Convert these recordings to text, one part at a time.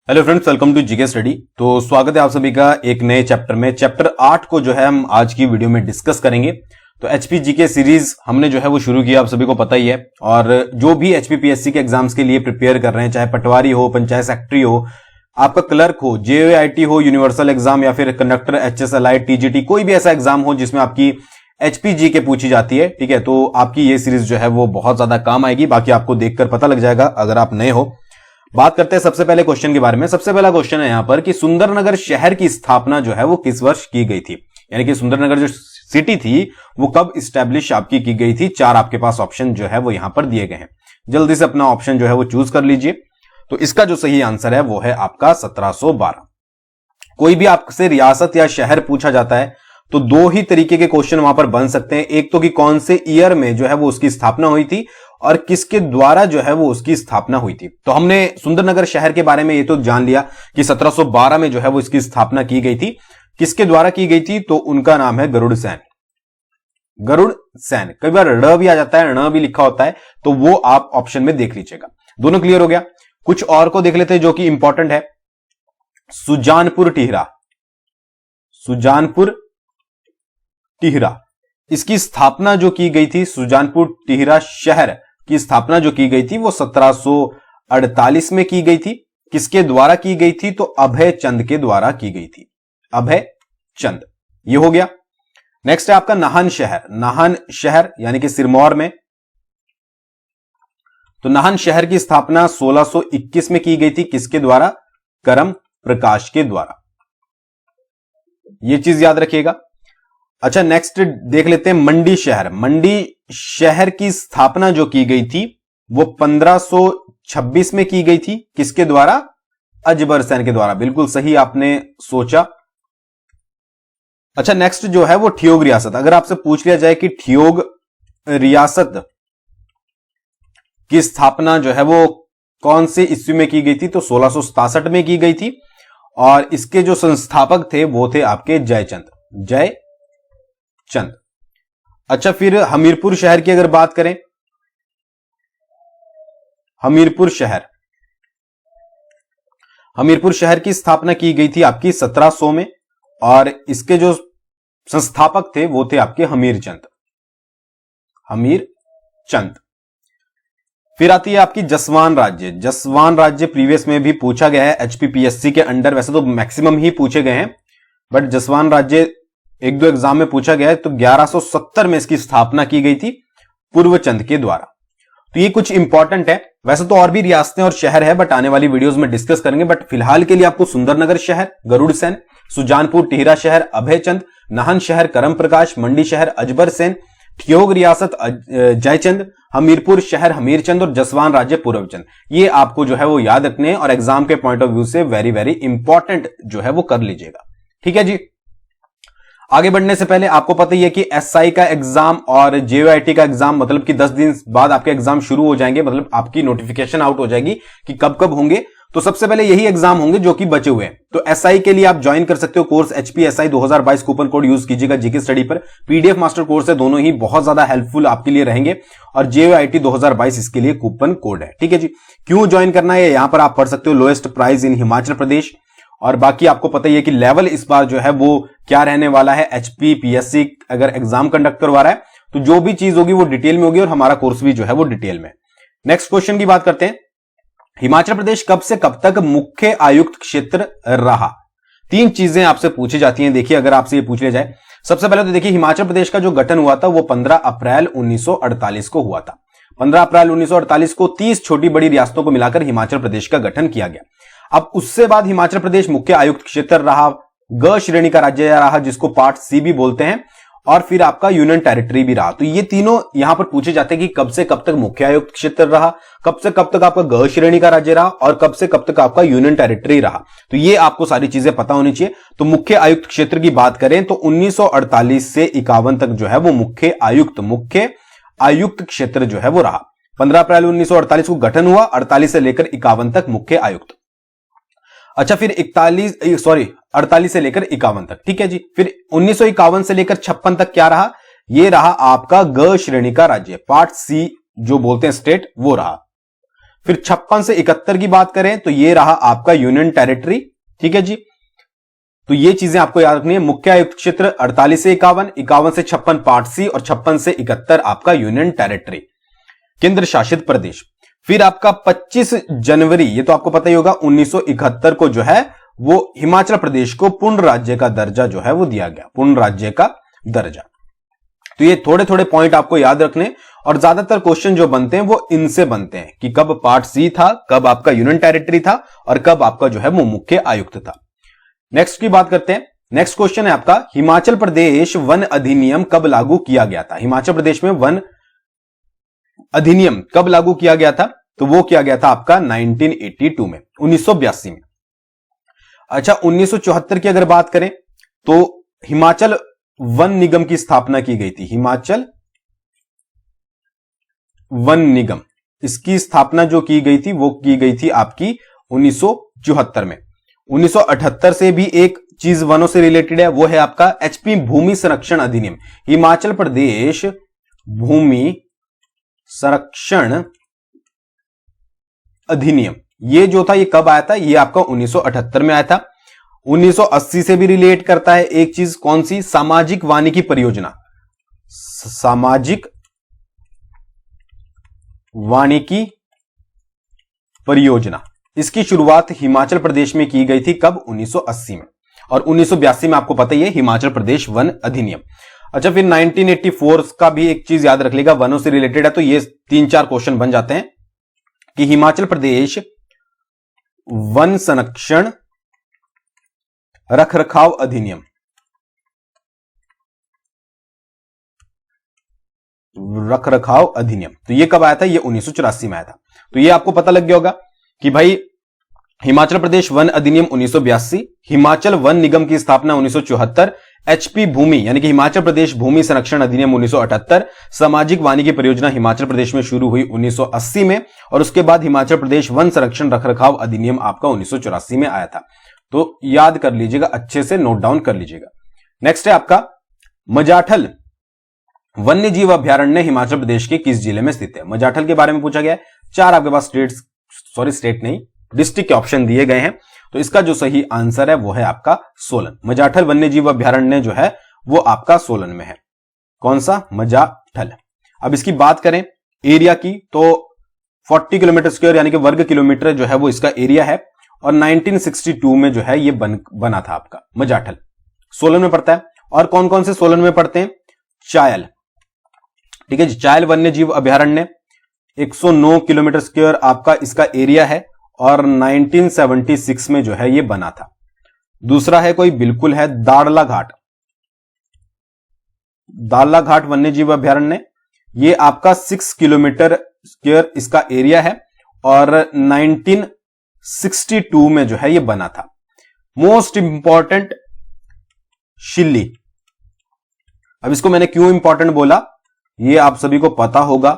Hello friends, welcome to GK study. तो स्वागत है आप सभी का एक नए चैप्टर में। चैप्टर 8 को जो है हम आज की वीडियो में डिस्कस करेंगे। तो एचपी जीके सीरीज हमने जो है वो शुरू किया, आप सभी को पता ही है। और जो भी एचपीपीएससी के एग्जाम्स के लिए प्रिपेयर कर रहे हैं, चाहे पटवारी हो, पंचायत सेक्रेटरी हो, आपका क्लर्क हो, जेओआईटी हो, यूनिवर्सल एग्जाम या फिर कंडक्टर, एचएसएलआई, टीजीटी, कोई भी ऐसा एग्जाम हो जिसमें आपकी एचपी के पूछी जाती है, ठीक है, तो आपकी ये सीरीज जो है वो बहुत ज्यादा काम आएगी। बाकी आपको देखकर पता लग जाएगा अगर आप नए हो। बात करते हैं सबसे पहले क्वेश्चन के बारे में। सबसे पहला क्वेश्चन है यहां पर कि सुंदरनगर शहर की स्थापना जो है वो किस वर्ष की गई थी, यानी कि सुंदरनगर जो सिटी थी वो कब स्टैब्लिश आपकी की गई थी। चार आपके पास ऑप्शन जो है वो यहां पर दिए गए हैं। जल्दी से अपना ऑप्शन जो है वो चूज कर लीजिए। तो इसका जो सही आंसर है वो है आपका 1712। कोई भी आपसे रियासत या शहर पूछा जाता है तो दो ही तरीके के क्वेश्चन वहां पर बन सकते हैं। एक तो कि कौन से ईयर में जो है वो उसकी स्थापना हुई थी और किसके द्वारा जो है वो उसकी स्थापना हुई थी। तो हमने सुंदरनगर शहर के बारे में ये तो जान लिया कि 1712 में जो है वो इसकी स्थापना की गई थी। किसके द्वारा की गई थी? तो उनका नाम है गरुड़ सैन। गरुड़ सैन। कई बार ड़ भी आ जाता है, ण भी लिखा होता है, तो वो आप ऑप्शन में देख लीजिएगा। दोनों क्लियर हो गया। कुछ और को देख लेते हैं जो कि इंपॉर्टेंट है। सुजानपुर टिहरा। सुजानपुर टिहरा, इसकी स्थापना जो की गई थी, सुजानपुर टिहरा शहर की स्थापना जो की गई थी वो 1748 में की गई थी। किसके द्वारा की गई थी? तो अभय चंद के द्वारा की गई थी। अभय चंद, ये हो गया। नेक्स्ट है आपका नाहन शहर। नाहन शहर यानी कि सिरमौर में। तो नाहन शहर की स्थापना 1621 में की गई थी। किसके द्वारा? करम प्रकाश के द्वारा। यह चीज याद रखिएगा। अच्छा, नेक्स्ट देख लेते हैं मंडी शहर। मंडी शहर की स्थापना जो की गई थी वो 1526 में की गई थी। किसके द्वारा? अजबर सैन के द्वारा। बिल्कुल सही आपने सोचा। अच्छा, नेक्स्ट जो है वो ठियोग रियासत। अगर आपसे पूछ लिया जाए कि ठियोग रियासत की स्थापना जो है वो कौन से ईस्वी में की गई थी, तो 1667 में की गई थी। और इसके जो संस्थापक थे वो थे आपके जयचंद। जयचंद। अच्छा, फिर हमीरपुर शहर की अगर बात करें, हमीरपुर शहर। हमीरपुर शहर की स्थापना की गई थी आपकी 1700 में और इसके जो संस्थापक थे वो थे आपके हमीरचंद। हमीरचंद। फिर आती है आपकी जसवान राज्य। जसवान राज्य प्रीवियस में भी पूछा गया है एचपीपीएससी के अंडर। वैसे तो मैक्सिमम ही पूछे गए हैं, बट जसवान राज्य एक दो एग्जाम में पूछा गया है। तो 1170 में इसकी स्थापना की गई थी पूर्वचंद के द्वारा। तो ये कुछ इंपॉर्टेंट है। वैसे तो और भी रियासतें और शहर है, बट आने वाली वीडियोस में डिस्कस करेंगे। बट फिलहाल के लिए आपको सुंदरनगर शहर, गरुड़ सैन, सुजानपुर टिहरा शहर अभयचंद, नाहन शहर करम प्रकाश, मंडी शहर अजबर सेन, ठियोग रियासत जयचंद, हमीरपुर शहर हमीरचंद और जसवान राज्य पूर्वचंद, ये आपको जो है वो याद रखने हैं और एग्जाम के पॉइंट ऑफ व्यू से वेरी वेरी इंपॉर्टेंट जो है वो कर लीजिएगा। ठीक है जी। आगे बढ़ने से पहले आपको पता ही है कि एसआई का एग्जाम और जेओआईटी का एग्जाम मतलब कि 10 दिन बाद आपके एग्जाम शुरू हो जाएंगे। मतलब आपकी नोटिफिकेशन आउट हो जाएगी कि कब कब होंगे। तो सबसे पहले यही एग्जाम होंगे जो कि बचे हुए हैं। तो एसआई के लिए आप ज्वाइन कर सकते हो कोर्स एचपीएसआई 2022। कूपन कोड यूज कीजिएगा जीके स्टडी पर। पीडीएफ मास्टर कोर्स है, दोनों ही बहुत ज्यादा हेल्पफुल आपके लिए रहेंगे। और जेओआईटी 2022 इसके लिए कूपन कोड है। ठीक है जी। क्यों ज्वाइन करना है यहां पर आप पढ़ सकते हो। Lowest price in Himachal Pradesh. और बाकी आपको पता ही है कि लेवल इस बार जो है वो क्या रहने वाला है। एचपीपीएससी अगर एग्जाम कंडक्ट करवा रहा है तो जो भी चीज होगी वो डिटेल में होगी और हमारा कोर्स भी जो है वो डिटेल में। नेक्स्ट क्वेश्चन की बात करते हैं। हिमाचल प्रदेश कब से कब तक मुख्य आयुक्त क्षेत्र रहा? तीन चीजें आपसे पूछी जाती हैं। देखिए, अगर आपसे ये पूछ लिया जाए, सबसे पहले तो देखिए हिमाचल प्रदेश का जो गठन हुआ था वो 15 अप्रैल 1948 को हुआ था। 15 अप्रैल 1948 को 30 छोटी बड़ी रियासतों को मिलाकर हिमाचल प्रदेश का गठन किया गया। अब उससे बाद हिमाचल प्रदेश मुख्य आयुक्त क्षेत्र रहा, ग श्रेणी का राज्य रहा जिसको पार्ट सी भी बोलते हैं, और फिर आपका यूनियन टेरिटरी भी रहा। तो ये तीनों यहां पर पूछे जाते हैं कि कब से कब तक मुख्य आयुक्त क्षेत्र रहा, कब से कब तक आपका ग श्रेणी का राज्य रहा और कब से कब तक आपका यूनियन टेरिटरी रहा। तो ये आपको सारी चीजें पता होनी चाहिए। तो मुख्य आयुक्त क्षेत्र की बात करें तो 1948 से 51 तक जो है वो मुख्य आयुक्त क्षेत्र जो है वो रहा। 15 अप्रैल 1948 को गठन हुआ, 48 से लेकर 51 तक मुख्य आयुक्त। अच्छा, फिर 48 से लेकर 51 तक। ठीक है जी। फिर 1951 से लेकर 56 तक क्या रहा? ये रहा आपका ग श्रेणी का राज्य, पार्ट सी जो बोलते हैं स्टेट, वो रहा। फिर 56 से 71 की बात करें तो ये रहा आपका यूनियन टेरिटरी। ठीक है जी, तो ये चीजें आपको याद रखनी है। मुख्य आयुक्त क्षेत्र 48 से 51, 51 से 56 पार्ट सी और 56 से 71 आपका यूनियन टेरिटरी, केंद्र शासित प्रदेश। फिर आपका 25 जनवरी, ये तो आपको पता ही होगा, 1971 को जो है वो हिमाचल प्रदेश को पूर्ण राज्य का दर्जा जो है वो दिया गया, पूर्ण राज्य का दर्जा। तो ये थोड़े थोड़े पॉइंट आपको याद रखने, और ज्यादातर क्वेश्चन जो बनते हैं वो इनसे बनते हैं कि कब पार्ट सी था, कब आपका यूनियन टेरिटरी था और कब आपका जो है वो मुख्य आयुक्त था। नेक्स्ट की बात करते हैं। नेक्स्ट क्वेश्चन है आपका, हिमाचल प्रदेश वन अधिनियम कब लागू किया गया था? हिमाचल प्रदेश में वन अधिनियम कब लागू किया गया था? तो वो किया गया था आपका 1982 में, 1982 में। अच्छा, 1974 की अगर बात करें तो हिमाचल वन निगम की स्थापना की गई थी। हिमाचल वन निगम, इसकी स्थापना जो की गई थी वो की गई थी आपकी 1974 में। 1978 से भी एक चीज वनों से रिलेटेड है, वो है आपका एचपी भूमि संरक्षण अधिनियम। हिमाचल प्रदेश भूमि संरक्षण अधिनियम, ये जो था ये कब आया था? ये आपका 1978 में आया था। 1980 से भी रिलेट करता है एक चीज, कौन सी? सामाजिक वानिकी परियोजना। सामाजिक वानिकी परियोजना, इसकी शुरुआत हिमाचल प्रदेश में की गई थी कब? 1980 में। और 1982 में आपको पता ही है हिमाचल प्रदेश वन अधिनियम। अच्छा, फिर 1984 का भी एक चीज याद रख लेगा, वनों से रिलेटेड है, तो ये 3-4 क्वेश्चन बन जाते हैं कि हिमाचल प्रदेश वन संरक्षण रखरखाव अधिनियम, रखरखाव अधिनियम, तो ये कब आया था? ये 1984 में आया था। तो ये आपको पता लग गया होगा कि भाई हिमाचल प्रदेश वन अधिनियम 1982, हिमाचल वन निगम की स्थापना 1974, एचपी भूमि यानी कि हिमाचल प्रदेश भूमि संरक्षण अधिनियम 1978, सामाजिक वानिकी परियोजना हिमाचल प्रदेश में शुरू हुई 1980 में, और उसके बाद हिमाचल प्रदेश वन संरक्षण रखरखाव अधिनियम आपका 1984 में आया था। तो याद कर लीजिएगा, अच्छे से नोट डाउन कर लीजिएगा। नेक्स्ट है आपका मजाठल वन्य जीव अभ्यारण्य हिमाचल प्रदेश के किस जिले में स्थित है? मजाठल के बारे में पूछा गया है। 4 आपके पास स्टेट नहीं, डिस्ट्रिक्ट के ऑप्शन दिए गए हैं, तो इसका जो सही आंसर है वो है आपका सोलन। मजाठल वन्य जीव अभ्यारण्य जो है वो आपका सोलन में है। कौन सा? मजाठल। अब इसकी बात करें एरिया की, तो 40 किलोमीटर स्क्वायर यानी कि वर्ग किलोमीटर जो है वो इसका एरिया है, और 1962 में जो है ये बना था आपका मजाठल, सोलन में पड़ता है। और कौन कौन से सोलन में पड़ते हैं? चायल, ठीक है जी, चायल वन्य जीव अभ्यारण्य 109 किलोमीटर स्क्वायर आपका इसका एरिया है, और 1976 में जो है ये बना था। दूसरा है कोई, बिल्कुल है, दाड़ला घाट, दाड़ला घाट वन्य जीव अभ्यारण्य, ये आपका 6 किलोमीटर स्क्वायर इसका एरिया है, और 1962 में जो है ये बना था। मोस्ट इंपॉर्टेंट शिल्ली, अब इसको मैंने क्यों इंपॉर्टेंट बोला ये आप सभी को पता होगा,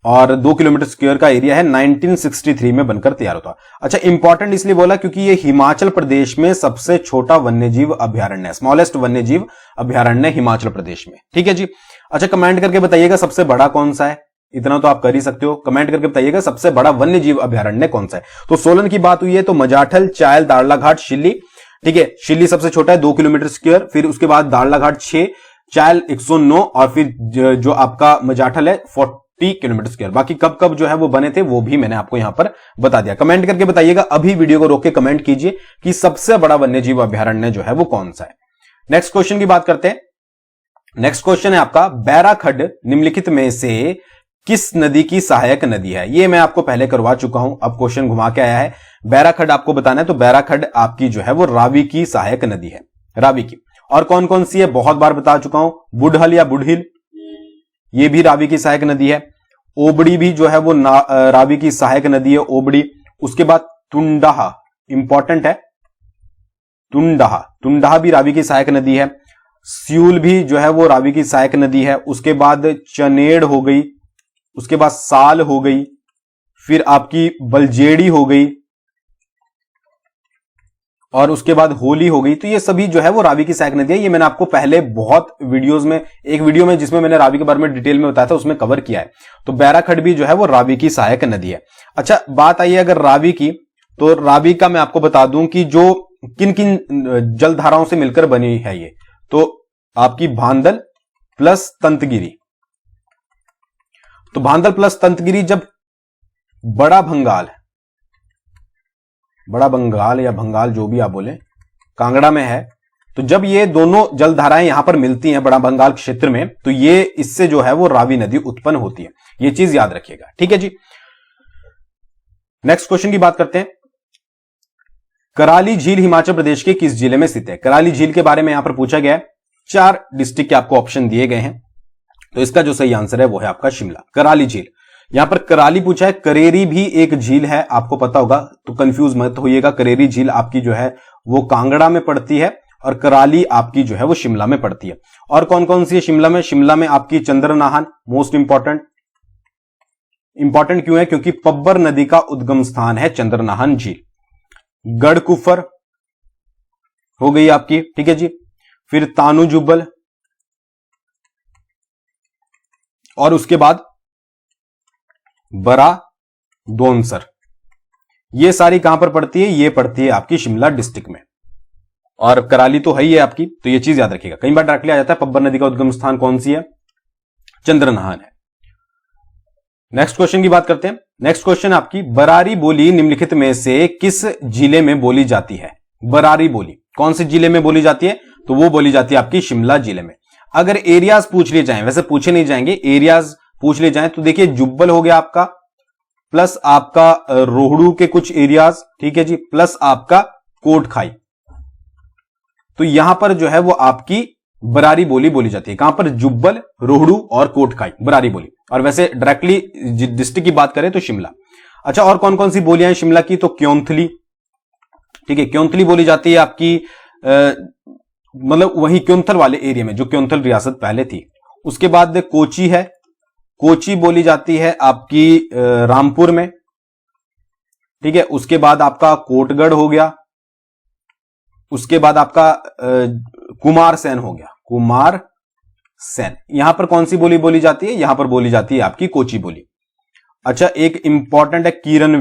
और 2 किलोमीटर स्क्वायर का एरिया है, 1963 में बनकर तैयार होता। अच्छा, इंपॉर्टेंट इसलिए बोला क्योंकि ये हिमाचल प्रदेश में सबसे छोटा वन्यजीव अभ्यारण्य है, स्मॉलेस्ट वन्यजीव अभ्यारण्य हिमाचल प्रदेश में। ठीक है जी। अच्छा, कमेंट करके बताइएगा सबसे बड़ा कौन सा है, इतना तो आप कर ही सकते हो, कमेंट करके बताइएगा सबसे बड़ा वन्यजीव अभ्यारण्य कौन सा है। तो सोलन की बात हुई है, तो मजाठल, चायल, दाड़ला घाट, शिल्ली। ठीक है, शिल्ली सबसे छोटा है 2 किलोमीटर स्क्वायर, फिर उसके बाद दाड़ला घाट 6, चायल 109, और फिर जो आपका मजाठल है 40 किलोमीटर स्क्वायर। बाकी कब कब जो है वो बने थे वो भी मैंने आपको यहां पर बता दिया। कमेंट करके बताइएगा, अभी वीडियो को रोक के कमेंट कीजिए कि सबसे बड़ा वन्यजीव अभ्यारण्य जो है वो कौन सा है। नेक्स्ट क्वेश्चन की बात करते हैं। नेक्स्ट क्वेश्चन है आपका, बैराखड्ड निम्नलिखित में से किस नदी की सहायक नदी है? ये मैं आपको पहले करवा चुका हूं, अब क्वेश्चन घुमा के आया है। बैराखड्ड आपको बताना है, तो बैराखड्ड आपकी जो है वो रावी की सहायक नदी है, रावी की। और कौन कौन सी है बहुत बार बता चुका हूं, बुढ़हल या बुढ़हिल, ये भी रावी की सहायक नदी है। ओबड़ी भी जो है वो रावी की सहायक नदी है, ओबड़ी। उसके बाद तुंडाहा, इंपॉर्टेंट है, तुंडाहा, तुंडाहा भी रावी की सहायक नदी है। स्यूल भी जो है वो रावी की सहायक नदी है। उसके बाद चनेड़ हो गई, उसके बाद साल हो गई, फिर आपकी बलजेड़ी हो गई, और उसके बाद होली हो गई। तो ये सभी जो है वो रावी की सहायक नदी है। ये मैंने आपको पहले बहुत वीडियोस में, एक वीडियो में जिसमें मैंने रावी के बारे में डिटेल में बताया था, उसमें कवर किया है। तो बैराखंड भी जो है वो रावी की सहायक नदी है। अच्छा, बात आई अगर रावी की, तो रावी का मैं आपको बता दूं कि जो किन किन जलधाराओं से मिलकर बनी है ये, तो आपकी भांदल प्लस तंतगिरी। तो भांदल प्लस तंतगिरी जब बड़ा बंगाल या भंगाल जो भी आप बोले, कांगड़ा में है, तो जब ये दोनों जलधाराएं यहां पर मिलती हैं बड़ा बंगाल क्षेत्र में, तो ये इससे जो है वो रावी नदी उत्पन्न होती है। ये चीज याद रखिएगा, ठीक है जी। नेक्स्ट क्वेश्चन की बात करते हैं। कराली झील हिमाचल प्रदेश के किस जिले में स्थित है? कराली झील के बारे में यहां पर पूछा गया है। 4 डिस्ट्रिक्ट के आपको ऑप्शन दिए गए हैं, तो इसका जो सही आंसर है वो है आपका शिमला, कराली झील। यहां पर कराली पूछा है, करेरी भी एक झील है, आपको पता होगा, तो कंफ्यूज मत होइएगा। करेरी झील आपकी जो है वो कांगड़ा में पड़ती है और कराली आपकी जो है वो शिमला में पड़ती है। और कौन कौन सी है शिमला में? शिमला में आपकी चंद्रनाहन, मोस्ट इंपॉर्टेंट क्यों है? क्योंकि पब्बर नदी का उद्गम स्थान है चंद्रनाहन झील। गढ़कुफर हो गई आपकी, ठीक है जी। फिर तानू जुब्बल, और उसके बाद बरा दोनसर। ये सारी कहां पर पड़ती है? ये पड़ती है आपकी शिमला डिस्ट्रिक्ट में। और कराली तो है ही है आपकी, तो ये चीज याद रखिएगा। कई बार डायरेक्टली आ जाता है पब्बर नदी का उद्गम स्थान कौन सी है? चंद्रनाहन है। नेक्स्ट क्वेश्चन की बात करते हैं। नेक्स्ट क्वेश्चन आपकी, बरारी बोली निम्नलिखित में से किस जिले में बोली जाती है? बरारी बोली कौन से जिले में बोली जाती है? तो वो बोली जाती है आपकी शिमला जिले में। अगर एरियाज पूछ लिए जाएं, वैसे पूछे नहीं जाएंगे, एरियाज पूछ लिए जाएं, तो देखिए जुब्बल हो गया आपका, प्लस आपका रोहड़ू के कुछ एरियाज, ठीक है जी, प्लस आपका कोटखाई। तो यहां पर जो है वो आपकी बरारी बोली बोली जाती है। कहां पर? जुब्बल, रोहड़ू और कोटखाई, बरारी बोली। और वैसे डायरेक्टली डिस्ट्रिक्ट की बात करें तो शिमला। अच्छा, और कौन कौन सी बोलियां हैं शिमला की? तो क्योंथली, ठीक है, क्योंथली बोली जाती है आपकी, मतलब वही क्योंथल वाले एरिया में, जो क्योंथल रियासत पहले थी। उसके बाद कोची है, कोची बोली जाती है आपकी रामपुर में, ठीक है। उसके बाद आपका कोटगढ़ हो गया, उसके बाद आपका कुमारसैन हो गया, कुमारसैन। यहां पर कौन सी बोली बोली जाती है? यहां पर बोली जाती है आपकी कोची बोली। अच्छा, एक इंपॉर्टेंट है किरण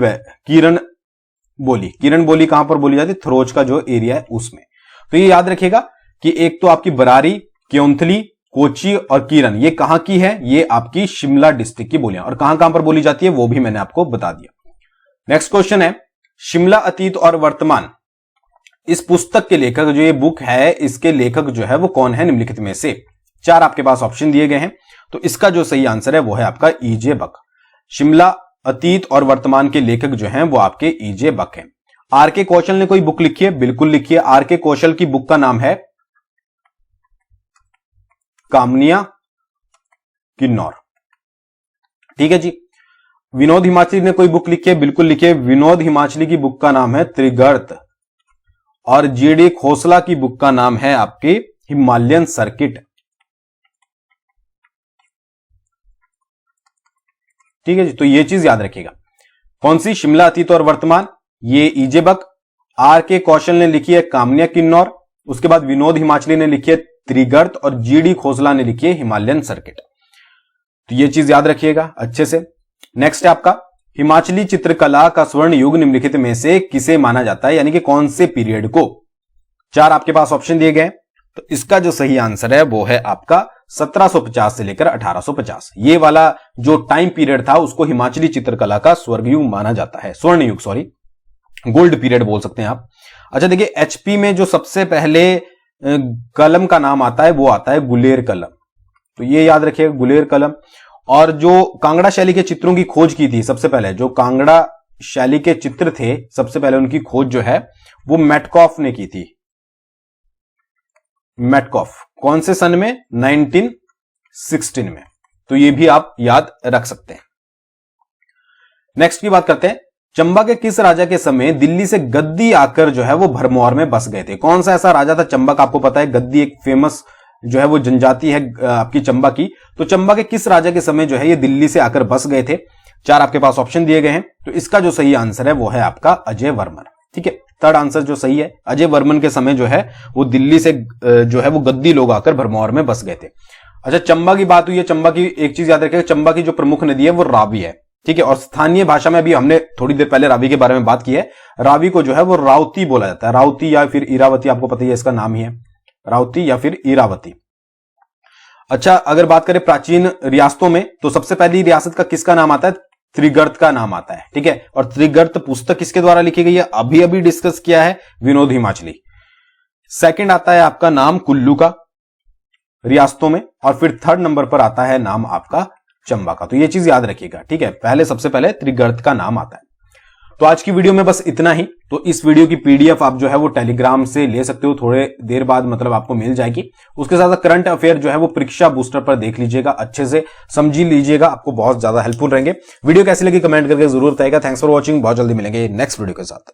बोली। किरण बोली कहां पर बोली जाती है? थरोज का जो एरिया है उसमें। तो ये याद रखिएगा कि एक तो आपकी बरारी, क्योंथली, कोची और किरण, ये कहां की है? ये आपकी शिमला डिस्ट्रिक्ट की बोलियां। और कहां कहां पर बोली जाती है वो भी मैंने आपको बता दिया। नेक्स्ट क्वेश्चन है, शिमला अतीत और वर्तमान, इस पुस्तक के लेखक, जो ये बुक है, इसके लेखक जो है वो कौन है निम्नलिखित में से? 4 आपके पास ऑप्शन दिए गए हैं, तो इसका जो सही आंसर है वो है आपका ईजे बक। शिमला अतीत और वर्तमान के लेखक जो हैं वो आपके ईजे बक हैं। आर के कौशल ने कोई बुक लिखी है? बिल्कुल लिखी है। आर के कौशल की बुक का नाम है कामनिया किन्नौर, ठीक है जी। विनोद हिमाचली ने कोई बुक लिखी है? बिल्कुल लिखी है। विनोद हिमाचली की बुक का नाम है त्रिगर्त। और जीडी खोसला की बुक का नाम है आपकी हिमालयन सर्किट, ठीक है जी। तो ये चीज याद रखिएगा। कौन सी? शिमला अतीत और वर्तमान, ये ईजे बक। आर के कौशल ने लिखी है कामनिया किन्नौर। उसके बाद विनोद हिमाचली ने लिखी है त्रिगर्त और जीडी खोसला ने लिखी है हिमालयन सर्किट। तो ये चीज याद रखिएगा अच्छे से। नेक्स्ट है आपका, हिमाचली चित्रकला का स्वर्ण युग निम्नलिखित में से किसे माना जाता है? यानी कि कौन से पीरियड को? 4 आपके पास ऑप्शन दिए गए, तो इसका जो सही आंसर है वो है आपका 1750 से लेकर 1850। ये वाला जो टाइम पीरियड था उसको हिमाचली चित्रकला का स्वर्ण युग माना जाता है, स्वर्ण युग, सॉरी, गोल्ड पीरियड बोल सकते हैं आप। अच्छा देखिए, एचपी में जो सबसे पहले कलम का नाम आता है वो आता है गुलेर कलम, तो ये याद रखिएगा, गुलेर कलम। और जो कांगड़ा शैली के चित्रों की खोज की थी सबसे पहले, जो कांगड़ा शैली के चित्र थे सबसे पहले उनकी खोज जो है वो मेटकॉफ ने की थी। मेटकॉफ कौन से सन में? 1916 में। तो ये भी आप याद रख सकते हैं। नेक्स्ट की बात करते हैं, चंबा के किस राजा के समय दिल्ली से गद्दी आकर जो है वो भरमौर में बस गए थे? कौन सा ऐसा राजा था? चंबा का आपको पता है, गद्दी एक फेमस जो है वो जनजाति है आपकी चंबा की। तो चंबा के किस राजा के समय जो है ये दिल्ली से आकर बस गए थे? 4 आपके पास ऑप्शन दिए गए हैं, तो इसका जो सही आंसर है वो है आपका अजय वर्मन। ठीक है, थर्ड आंसर जो सही है, अजय वर्मन के समय जो है वो दिल्ली से जो है वो गद्दी लोग आकर भरमौर में बस गए थे। अच्छा, चंबा की बात हुई है, चंबा की एक चीज याद रखिएगा, चंबा की जो प्रमुख नदी है वो रावी है, ठीक है, और स्थानीय भाषा में अभी हमने थोड़ी देर पहले रावी के बारे में बात की है, रावी को जो है वो रावती बोला जाता है, रावती या फिर इरावती, आपको पता ही है इसका नाम ही है, रावती या फिर इरावती। अच्छा, अगर बात करें प्राचीन रियासतों में, तो सबसे पहली रियासत का किसका नाम आता है? त्रिगर्त का नाम आता है, ठीक है, और त्रिगर्त पुस्तक किसके द्वारा लिखी गई है? अभी अभी डिस्कस किया है, विनोद हिमाचली। सेकंड आता है आपका नाम कुल्लू का रियासतों में, और फिर थर्ड नंबर पर आता है नाम आपका चंबा का। तो ये चीज याद रखिएगा, ठीक है, पहले सबसे पहले त्रिगर्त का नाम आता है। तो आज की वीडियो में बस इतना ही। तो इस वीडियो की पीडीएफ आप जो है वो टेलीग्राम से ले सकते हो, थोड़े देर बाद मतलब आपको मिल जाएगी। उसके साथ करंट अफेयर जो है वो परीक्षा बूस्टर पर देख लीजिएगा, अच्छे से समझ लीजिएगा, आपको बहुत ज्यादा हेल्पफुल रहेंगे। वीडियो कैसी लगी कमेंट करके जरूर बताइएगा। थैंक्स फॉर वॉचिंग, बहुत जल्दी मिलेंगे नेक्स्ट वीडियो के साथ।